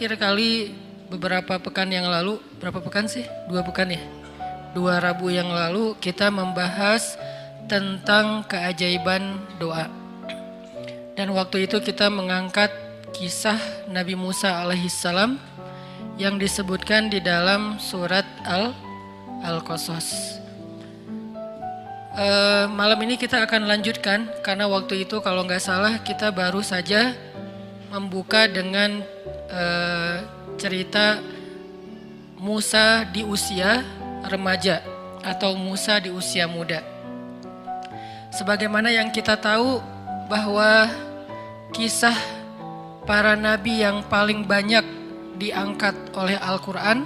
terakhir kali beberapa pekan yang lalu, berapa pekan sih? 2 pekan ya? 2 Rabu yang lalu kita membahas tentang keajaiban doa. Dan waktu itu kita mengangkat kisah Nabi Musa alaihissalam yang disebutkan di dalam surat Al-Qasas. Malam ini kita akan lanjutkan karena waktu itu kalau nggak salah kita baru saja membuka dengan cerita Musa di usia remaja atau Musa di usia muda. Sebagaimana yang kita tahu bahwa kisah para nabi yang paling banyak diangkat oleh Al-Quran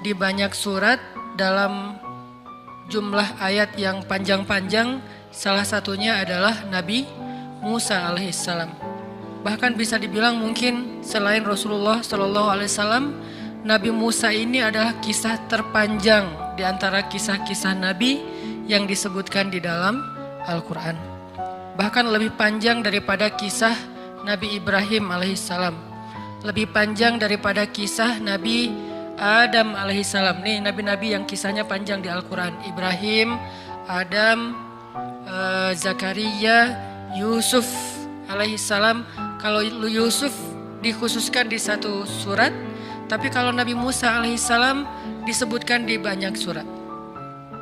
di banyak surat dalam jumlah ayat yang panjang-panjang, salah satunya adalah Nabi Musa alaihissalam. Bahkan bisa dibilang mungkin selain Rasulullah SAW, Nabi Musa ini adalah kisah terpanjang di antara kisah-kisah Nabi yang disebutkan di dalam Al-Quran. Bahkan lebih panjang daripada kisah Nabi Ibrahim alaihissalam, lebih panjang daripada kisah Nabi Adam alaihissalam. Nih nabi-nabi yang kisahnya panjang di Al-Quran. Ibrahim, Adam, Zakaria, Yusuf alaihissalam. Kalau Yusuf dikhususkan di satu surat, tapi kalau Nabi Musa alaihissalam disebutkan di banyak surat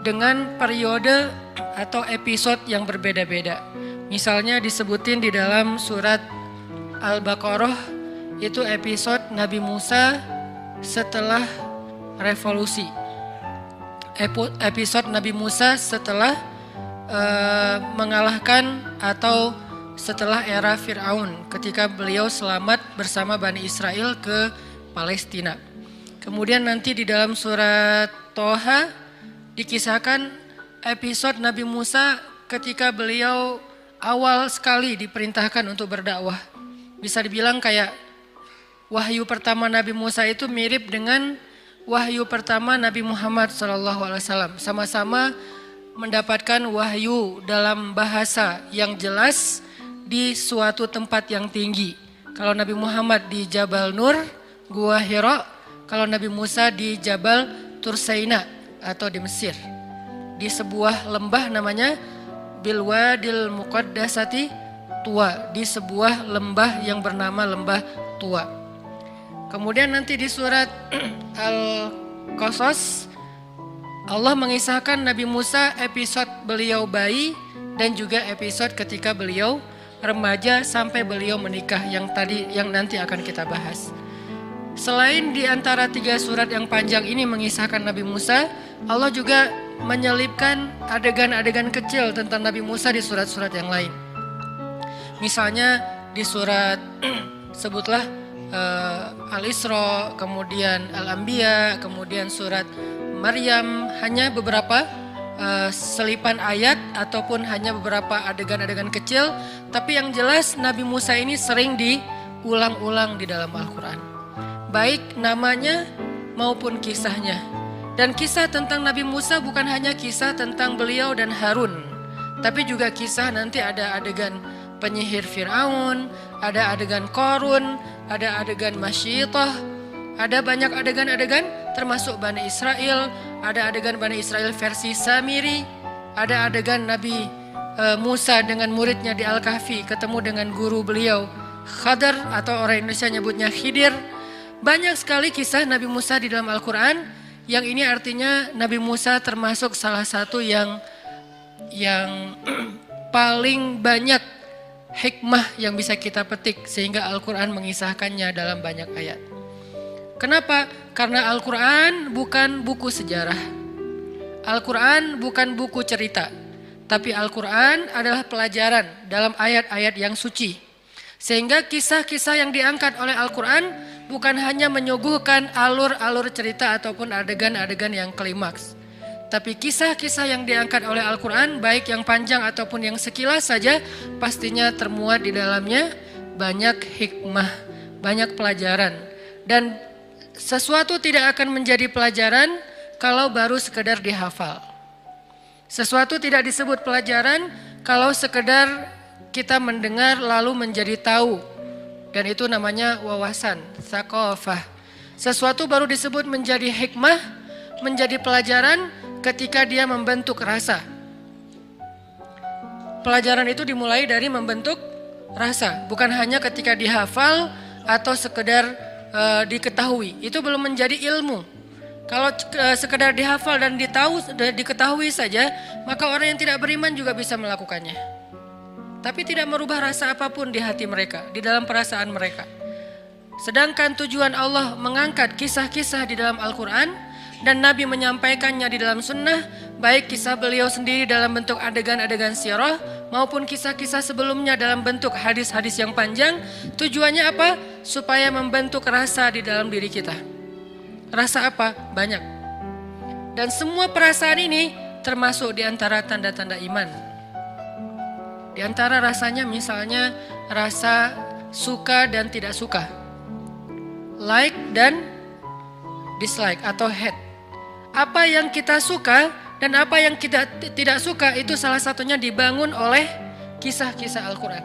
dengan periode atau episode yang berbeda-beda. Misalnya disebutin di dalam surat Al-Baqarah itu episode Nabi Musa setelah revolusi, episode Nabi Musa setelah mengalahkan atau setelah era Fir'aun ketika beliau selamat bersama Bani Israel ke Palestina. Kemudian nanti di dalam surat Toha dikisahkan episode Nabi Musa ketika beliau awal sekali diperintahkan untuk berdakwah. Bisa dibilang kayak wahyu pertama Nabi Musa itu mirip dengan wahyu pertama Nabi Muhammad SAW. Sama-sama mendapatkan wahyu dalam bahasa yang jelas di suatu tempat yang tinggi. Kalau Nabi Muhammad di Jabal Nur, Gua Hira. Kalau Nabi Musa di Jabal Tursaina atau di Mesir. Di sebuah lembah namanya Bilwadil Muqaddasati Tua. Di sebuah lembah yang bernama Lembah Tua. Kemudian nanti di surat Al-Qasas Allah mengisahkan Nabi Musa episode beliau bayi dan juga episode ketika beliau remaja sampai beliau menikah yang nanti akan kita bahas. Selain di antara 3 surat yang panjang ini mengisahkan Nabi Musa, Allah juga menyelipkan adegan-adegan kecil tentang Nabi Musa di surat-surat yang lain. Misalnya di surat sebutlah Al-Isra, kemudian Al-Anbiya, kemudian surat Maryam, hanya beberapa selipan ayat ataupun hanya beberapa adegan-adegan kecil, tapi yang jelas Nabi Musa ini sering diulang-ulang di dalam Al-Quran, baik namanya maupun kisahnya. Dan kisah tentang Nabi Musa bukan hanya kisah tentang beliau dan Harun, tapi juga kisah nanti ada adegan penyihir Fir'aun, ada adegan Qarun, ada adegan Masyitah, ada banyak adegan-adegan termasuk Bani Israel, ada adegan Bani Israel versi Samiri, ada adegan Nabi Musa dengan muridnya di Al-Kahfi ketemu dengan guru beliau Khadar atau orang Indonesia nyebutnya Khidir. Banyak sekali kisah Nabi Musa di dalam Al-Quran yang ini artinya Nabi Musa termasuk salah satu yang paling banyak hikmah yang bisa kita petik sehingga Al-Quran mengisahkannya dalam banyak ayat. Kenapa? Karena Al-Quran bukan buku sejarah. Al-Quran bukan buku cerita. Tapi Al-Quran adalah pelajaran dalam ayat-ayat yang suci. Sehingga kisah-kisah yang diangkat oleh Al-Quran bukan hanya menyuguhkan alur-alur cerita ataupun adegan-adegan yang klimaks. Tapi kisah-kisah yang diangkat oleh Al-Quran baik yang panjang ataupun yang sekilas saja pastinya termuat di dalamnya banyak hikmah, banyak pelajaran. Dan sesuatu tidak akan menjadi pelajaran kalau baru sekedar dihafal. Sesuatu tidak disebut pelajaran kalau sekedar kita mendengar lalu menjadi tahu Dan itu namanya wawasan, tsaqafah. Sesuatu baru disebut menjadi hikmah, menjadi pelajaran ketika dia membentuk rasa. Pelajaran itu dimulai dari membentuk rasa, bukan hanya ketika dihafal atau sekedar diketahui. Itu belum menjadi ilmu. Kalau sekedar dihafal dan diketahui saja, maka orang yang tidak beriman juga bisa melakukannya. Tapi tidak merubah rasa apapun di hati mereka, di dalam perasaan mereka. Sedangkan tujuan Allah mengangkat kisah-kisah di dalam Al-Quran dan Nabi menyampaikannya di dalam sunnah, baik kisah beliau sendiri dalam bentuk adegan-adegan sirah maupun kisah-kisah sebelumnya dalam bentuk hadis-hadis yang panjang. Tujuannya apa? Supaya membentuk rasa di dalam diri kita. Rasa apa? Banyak. Dan semua perasaan ini termasuk di antara tanda-tanda iman. Di antara rasanya misalnya rasa suka dan tidak suka, like dan dislike atau hate. Apa yang kita suka dan apa yang kita tidak suka itu salah satunya dibangun oleh kisah-kisah Al-Quran.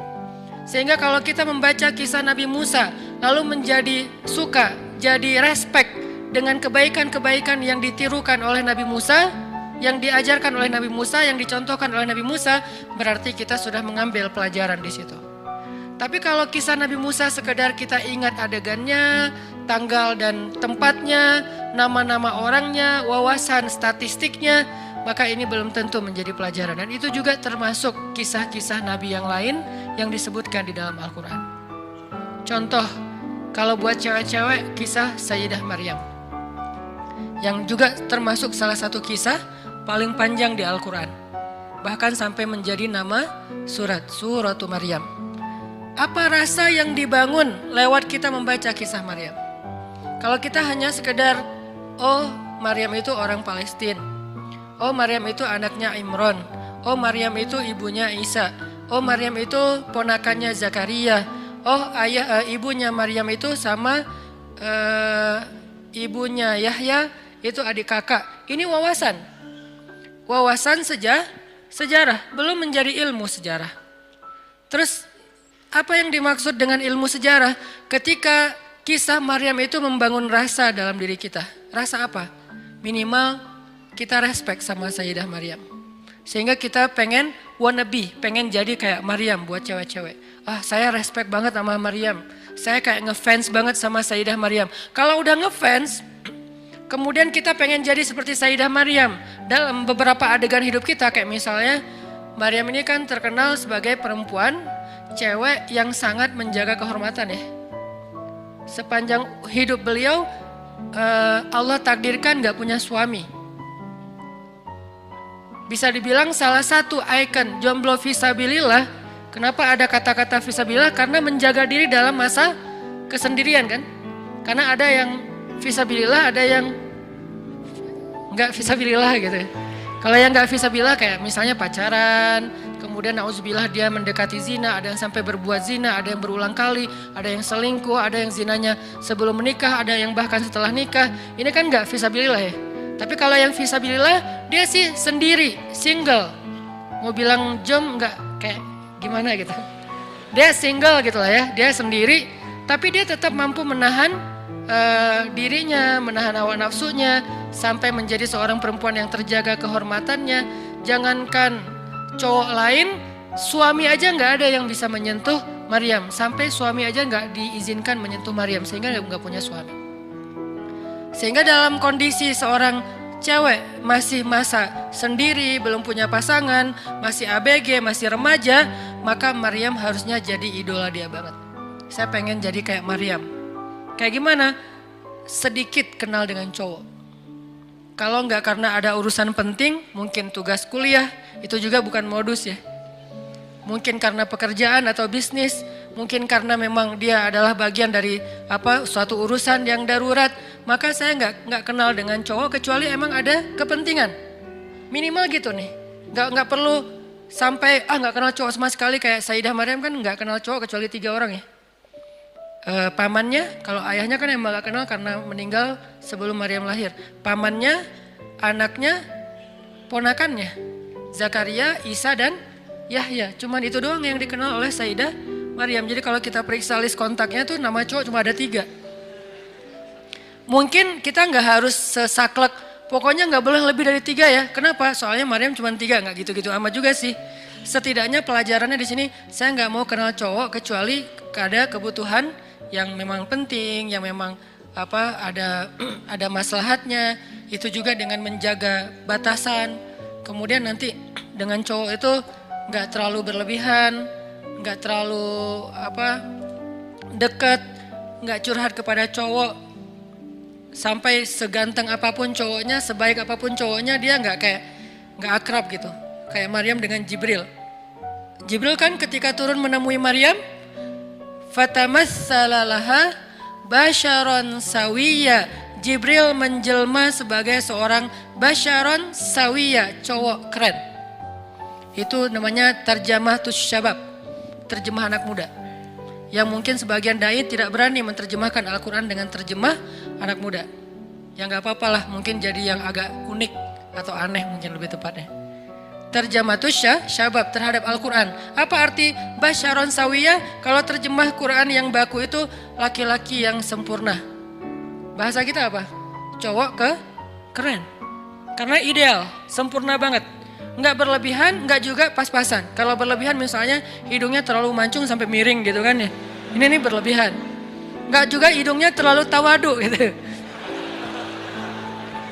Sehingga kalau kita membaca kisah Nabi Musa lalu menjadi suka, jadi respect dengan kebaikan-kebaikan yang ditirukan oleh Nabi Musa, yang diajarkan oleh Nabi Musa, yang dicontohkan oleh Nabi Musa, berarti kita sudah mengambil pelajaran di situ. Tapi kalau kisah Nabi Musa sekedar kita ingat adegannya, tanggal dan tempatnya, nama-nama orangnya, wawasan statistiknya, maka ini belum tentu menjadi pelajaran. Dan itu juga termasuk kisah-kisah Nabi yang lain yang disebutkan di dalam Al-Quran. Contoh, kalau buat cewek-cewek, kisah Sayyidah Maryam, yang juga termasuk salah satu kisah paling panjang di Al-Quran. Bahkan sampai menjadi nama Suratu Maryam. Apa rasa yang dibangun lewat kita membaca kisah Maryam? Kalau kita hanya sekedar, oh Maryam itu orang Palestina, oh Maryam itu anaknya Imran, oh Maryam itu ibunya Isa, oh Maryam itu ponakannya Zakaria, oh ibunya Maryam itu sama ibunya Yahya itu adik kakak. Ini wawasan sejarah, belum menjadi ilmu sejarah. Terus apa yang dimaksud dengan ilmu sejarah? Ketika kisah Maryam itu membangun rasa dalam diri kita. Rasa apa? Minimal kita respect sama Sayyidah Maryam. Sehingga kita pengen wannabe, pengen jadi kayak Maryam buat cewek-cewek. Saya respect banget sama Maryam. Saya kayak ngefans banget sama Sayyidah Maryam. Kalau udah ngefans, kemudian kita pengen jadi seperti Sayyidah Maryam dalam beberapa adegan hidup kita. Kayak misalnya Maryam ini kan terkenal sebagai perempuan cewek yang sangat menjaga kehormatan ya. Sepanjang hidup beliau Allah takdirkan gak punya suami. Bisa dibilang salah satu ikon jomblo fisabilillah. Kenapa ada kata-kata fisabilillah? Karena menjaga diri dalam masa kesendirian kan. Karena ada yang fisabilillah, ada yang nggak fisabilillah gitu. Kalau yang nggak fisabilillah kayak misalnya pacaran, kemudian nauzubillah dia mendekati zina, ada yang sampai berbuat zina, ada yang berulang kali, ada yang selingkuh, ada yang zinanya sebelum menikah, ada yang bahkan setelah nikah. Ini kan nggak fisabilillah ya. Tapi kalau yang fisabilillah dia sih sendiri, single. Mau bilang jom nggak kayak gimana gitu. Dia single gitu lah ya, dia sendiri, tapi dia tetap mampu menahan dirinya, menahan hawa nafsunya sampai menjadi seorang perempuan yang terjaga kehormatannya. Jangankan cowok lain, suami aja nggak ada yang bisa menyentuh Maryam. Sampai suami aja nggak diizinkan menyentuh Maryam sehingga nggak punya suami. Sehingga dalam kondisi seorang cewek masih masa sendiri, belum punya pasangan, masih ABG, masih remaja, maka Maryam harusnya jadi idola dia banget. Saya pengen jadi kayak Maryam. Kayak gimana? Sedikit kenal dengan cowok. Kalau nggak karena ada urusan penting, mungkin tugas kuliah, itu juga bukan modus ya. Mungkin karena pekerjaan atau bisnis, mungkin karena memang dia adalah bagian dari suatu urusan yang darurat, maka saya nggak kenal dengan cowok kecuali emang ada kepentingan. Minimal gitu nih, nggak perlu sampai nggak kenal cowok sama sekali kayak Sayyidah Maryam kan nggak kenal cowok kecuali 3 orang ya. Pamannya, kalau ayahnya kan emang gak kenal karena meninggal sebelum Maryam lahir. Pamannya, anaknya, ponakannya, Zakaria, Isa dan Yahya. Cuman itu doang yang dikenal oleh Sayyidah Maryam. Jadi kalau kita periksa list kontaknya tuh nama cowok cuma ada 3. Mungkin kita nggak harus sesaklek, pokoknya nggak boleh lebih dari 3 ya. Kenapa? Soalnya Maryam cuma 3, nggak gitu-gitu amat juga sih. Setidaknya pelajarannya di sini, saya nggak mau kenal cowok kecuali ada kebutuhan yang memang penting, yang memang ada maslahatnya. Itu juga dengan menjaga batasan. Kemudian nanti dengan cowok itu nggak terlalu berlebihan, nggak terlalu dekat, nggak curhat kepada cowok. Sampai seganteng apapun cowoknya, sebaik apapun cowoknya, dia nggak akrab gitu. Kayak Maryam dengan Jibril. Jibril kan ketika turun menemui Maryam, fatamassala laha basyaron sawiya. Jibril menjelma sebagai seorang basyaron sawiya, cowok keren. Itu namanya terjemah syabab, terjemah anak muda. Yang mungkin sebagian dai tidak berani menerjemahkan Al-Quran dengan terjemah anak muda. Ya nggak apa-apa lah, mungkin jadi yang agak unik atau aneh mungkin lebih tepatnya. Terjematus syabab terhadap Al-Quran. Apa arti basyaron sawiyah? Kalau terjemah Quran yang baku itu laki-laki yang sempurna. Bahasa kita apa? Cowok keren. Karena ideal, sempurna banget. Nggak berlebihan, nggak juga pas-pasan. Kalau berlebihan misalnya hidungnya terlalu mancung sampai miring gitu kan ya. Ini berlebihan. Nggak juga hidungnya terlalu tawadu gitu.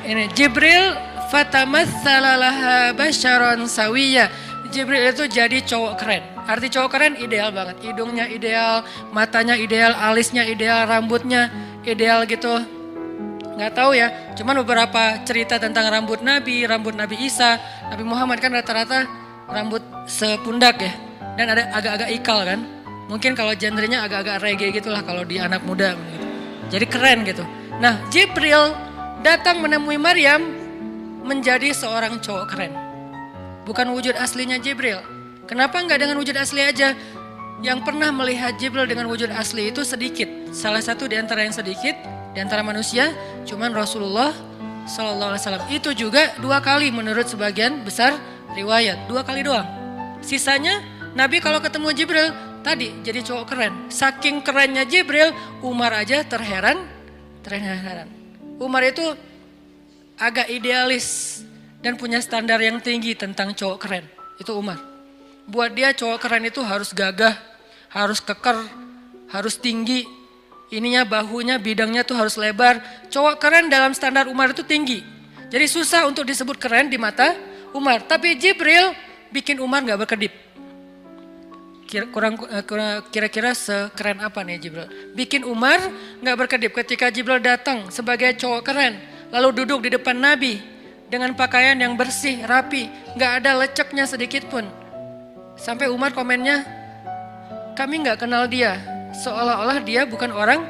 Ini Jibril fatamassala laha basyaron sawiya. Jibril itu jadi cowok keren. Arti cowok keren ideal banget. Hidungnya ideal, matanya ideal, alisnya ideal, rambutnya ideal gitu. Nggak tahu ya, cuman beberapa cerita tentang rambut Nabi Isa, Nabi Muhammad kan rata-rata rambut sepundak ya. Dan ada agak-agak ikal kan. Mungkin kalau genrenya agak-agak reggae gitulah kalau di anak muda gitu. Jadi keren gitu. Nah, Jibril datang menemui Maryam menjadi seorang cowok keren. Bukan wujud aslinya Jibril. Kenapa nggak dengan wujud asli aja? Yang pernah melihat Jibril dengan wujud asli itu sedikit. Salah satu di antara yang sedikit, di antara manusia, cuman Rasulullah SAW. Itu juga 2 kali menurut sebagian besar riwayat. 2 kali doang. Sisanya Nabi kalau ketemu Jibril tadi jadi cowok keren. Saking kerennya Jibril, Umar aja terheran. Umar itu agak idealis dan punya standar yang tinggi tentang cowok keren. Itu Umar. Buat dia cowok keren itu harus gagah, harus keker, harus tinggi. Ininya bahunya, bidangnya tuh harus lebar. Cowok keren dalam standar Umar itu tinggi. Jadi susah untuk disebut keren di mata Umar. Tapi Jibril bikin Umar gak berkedip. Kira-kira sekeren apa nih Jibril? Bikin Umar gak berkedip ketika Jibril datang sebagai cowok keren. Lalu duduk di depan Nabi dengan pakaian yang bersih, rapi. Gak ada leceknya sedikit pun. Sampai Umar komennya, kami gak kenal dia. Seolah-olah dia bukan orang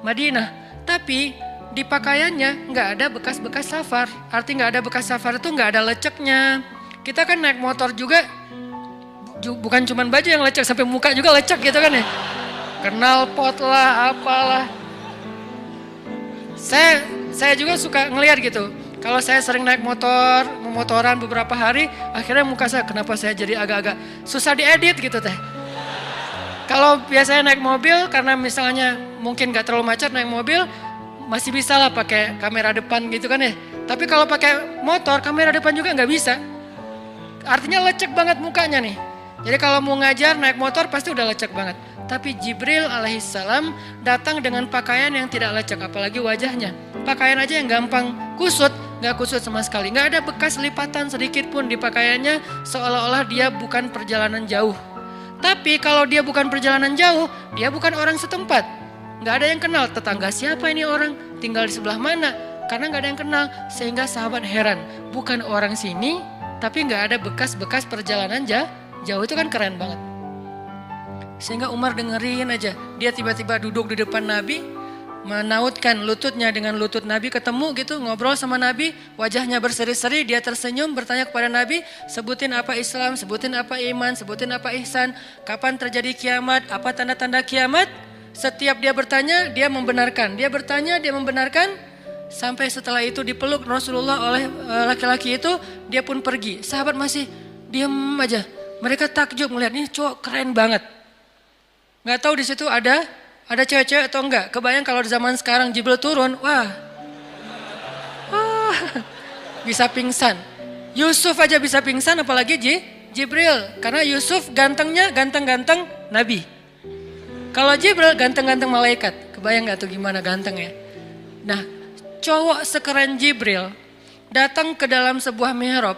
Madinah. Tapi di pakaiannya nggak ada bekas-bekas safar. Arti nggak ada bekas safar itu nggak ada leceknya. Kita kan naik motor juga, bukan cuma baju yang lecek, sampai muka juga lecek gitu kan ya. Kenal pot lah, apalah. Saya juga suka ngelihat gitu. Kalau saya sering naik memotoran beberapa hari, akhirnya muka saya, kenapa saya jadi agak-agak susah diedit gitu teh. Kalau biasanya naik mobil, karena misalnya mungkin gak terlalu macet naik mobil, masih bisa lah pakai kamera depan gitu kan ya. Tapi kalau pakai motor, kamera depan juga gak bisa. Artinya lecek banget mukanya nih. Jadi kalau mau ngajar naik motor pasti udah lecek banget. Tapi Jibril alaihissalam datang dengan pakaian yang tidak lecek, apalagi wajahnya. Pakaian aja yang gampang kusut, gak kusut sama sekali. Gak ada bekas lipatan sedikit pun di pakaiannya, seolah-olah dia bukan perjalanan jauh. Tapi kalau dia bukan perjalanan jauh, dia bukan orang setempat. Gak ada yang kenal, tetangga siapa ini orang, tinggal di sebelah mana. Karena gak ada yang kenal, sehingga sahabat heran. Bukan orang sini, tapi gak ada bekas-bekas perjalanan jauh, itu kan keren banget. Sehingga Umar dengerin aja, dia tiba-tiba duduk di depan Nabi, menautkan lututnya dengan lutut Nabi, ketemu gitu, ngobrol sama Nabi, wajahnya berseri-seri, dia tersenyum, bertanya kepada Nabi, sebutin apa Islam, sebutin apa iman, sebutin apa ihsan, kapan terjadi kiamat, apa tanda-tanda kiamat. Setiap dia bertanya, dia membenarkan, dia bertanya, dia membenarkan, sampai setelah itu dipeluk Rasulullah oleh laki-laki itu, dia pun pergi. Sahabat masih diam aja, mereka takjub melihat ini cowok keren banget. Nggak tahu di situ ada cewek-cewek atau enggak. Kebayang kalau di zaman sekarang Jibril turun, wah, bisa pingsan. Yusuf aja bisa pingsan apalagi Jibril. Karena Yusuf gantengnya ganteng-ganteng nabi. Kalau Jibril ganteng-ganteng malaikat. Kebayang gak tuh gimana gantengnya. Nah, cowok sekeren Jibril datang ke dalam sebuah mihrab.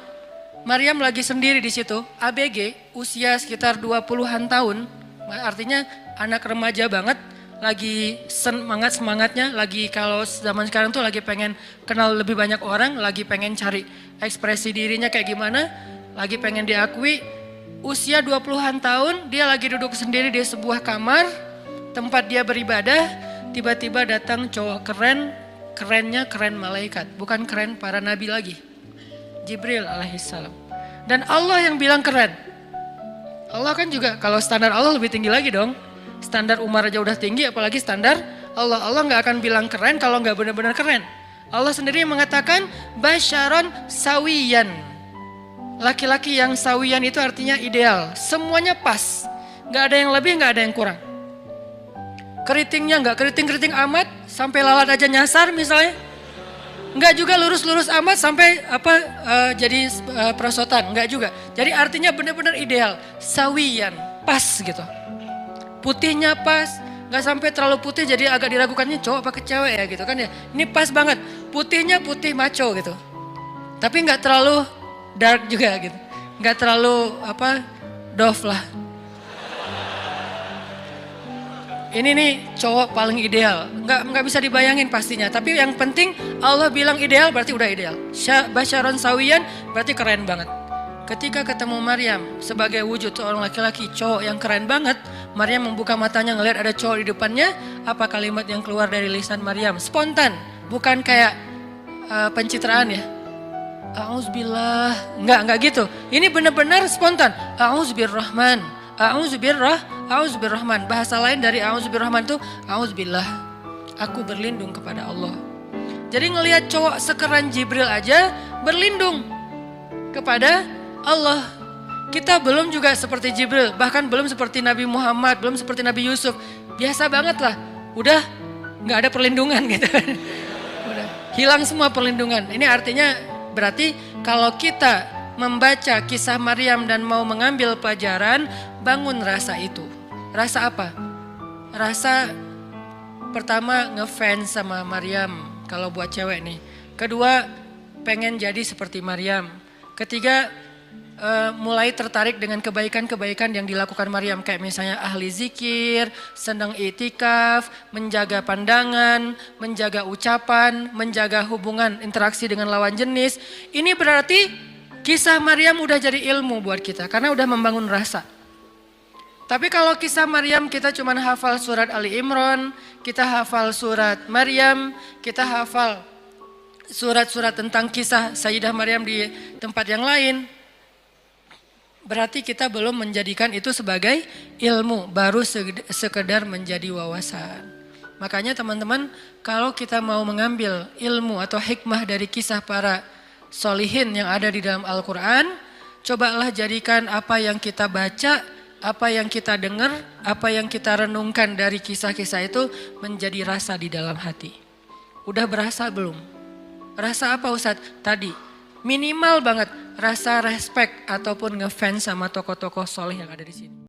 Maryam lagi sendiri di situ, ABG, usia sekitar 20-an tahun. Artinya anak remaja banget, lagi semangatnya, lagi kalau zaman sekarang tuh lagi pengen kenal lebih banyak orang, lagi pengen cari ekspresi dirinya kayak gimana, lagi pengen diakui. Usia 20-an tahun, dia lagi duduk sendiri di sebuah kamar, tempat dia beribadah, tiba-tiba datang cowok kerennya keren malaikat, bukan keren para nabi lagi. Jibril alaihissalam. Dan Allah yang bilang keren. Allah kan juga, kalau standar Allah lebih tinggi lagi dong. Standar Umar aja udah tinggi, apalagi standar Allah. Allah gak akan bilang keren kalau gak benar-benar keren. Allah sendiri yang mengatakan, basyaron sawiyan. Laki-laki yang sawiyan itu artinya ideal. Semuanya pas. Gak ada yang lebih, gak ada yang kurang. Keritingnya gak keriting-keriting amat, sampai lalat aja nyasar misalnya. Enggak juga lurus-lurus amat sampai jadi perosotan, enggak juga. Jadi artinya benar-benar ideal, sawiyan, pas gitu. Putihnya pas, enggak sampai terlalu putih jadi agak diragukannya cowok apa cewek ya gitu kan ya. Ini pas banget, putihnya putih maco gitu. Tapi enggak terlalu dark juga gitu. Enggak terlalu doff lah. Ini nih cowok paling ideal, nggak bisa dibayangin pastinya. Tapi yang penting Allah bilang ideal berarti udah ideal. Basyaron sawiyan berarti keren banget. Ketika ketemu Maryam sebagai wujud seorang laki-laki cowok yang keren banget, Maryam membuka matanya ngelihat ada cowok di depannya. Apa kalimat yang keluar dari lisan Maryam? Spontan, bukan kayak pencitraan ya. Auzubillah, enggak gitu. Ini benar-benar spontan. Auzubirrahman. A'udzubirrahman. Bahasa lain dari a'udzubirrahman itu a'udzubillah. Aku berlindung kepada Allah. Jadi ngelihat cowok sekeren Jibril aja berlindung kepada Allah. Kita belum juga seperti Jibril, bahkan belum seperti Nabi Muhammad, belum seperti Nabi Yusuf. Biasa banget lah. Udah nggak ada perlindungan gitu. Udah hilang semua perlindungan. Ini artinya berarti kalau kita membaca kisah Maryam dan mau mengambil pelajaran, bangun rasa itu. Rasa apa? Rasa pertama ngefans sama Maryam kalau buat cewek nih. Kedua, pengen jadi seperti Maryam. Ketiga, mulai tertarik dengan kebaikan-kebaikan yang dilakukan Maryam. Kayak misalnya ahli zikir, senang itikaf, menjaga pandangan, menjaga ucapan, menjaga hubungan interaksi dengan lawan jenis. Ini berarti kisah Maryam udah jadi ilmu buat kita karena udah membangun rasa. Tapi kalau kisah Maryam kita cuma hafal surat Ali Imran, kita hafal surat Maryam, kita hafal surat-surat tentang kisah Sayyidah Maryam di tempat yang lain, berarti kita belum menjadikan itu sebagai ilmu, baru sekedar menjadi wawasan. Makanya teman-teman, kalau kita mau mengambil ilmu atau hikmah dari kisah para solihin yang ada di dalam Al-Quran, cobalah jadikan apa yang kita baca, apa yang kita dengar, apa yang kita renungkan dari kisah-kisah itu menjadi rasa di dalam hati. Udah berasa belum? Rasa apa Ustadz? Tadi minimal banget rasa respect ataupun ngefans sama tokoh-tokoh solih yang ada di sini.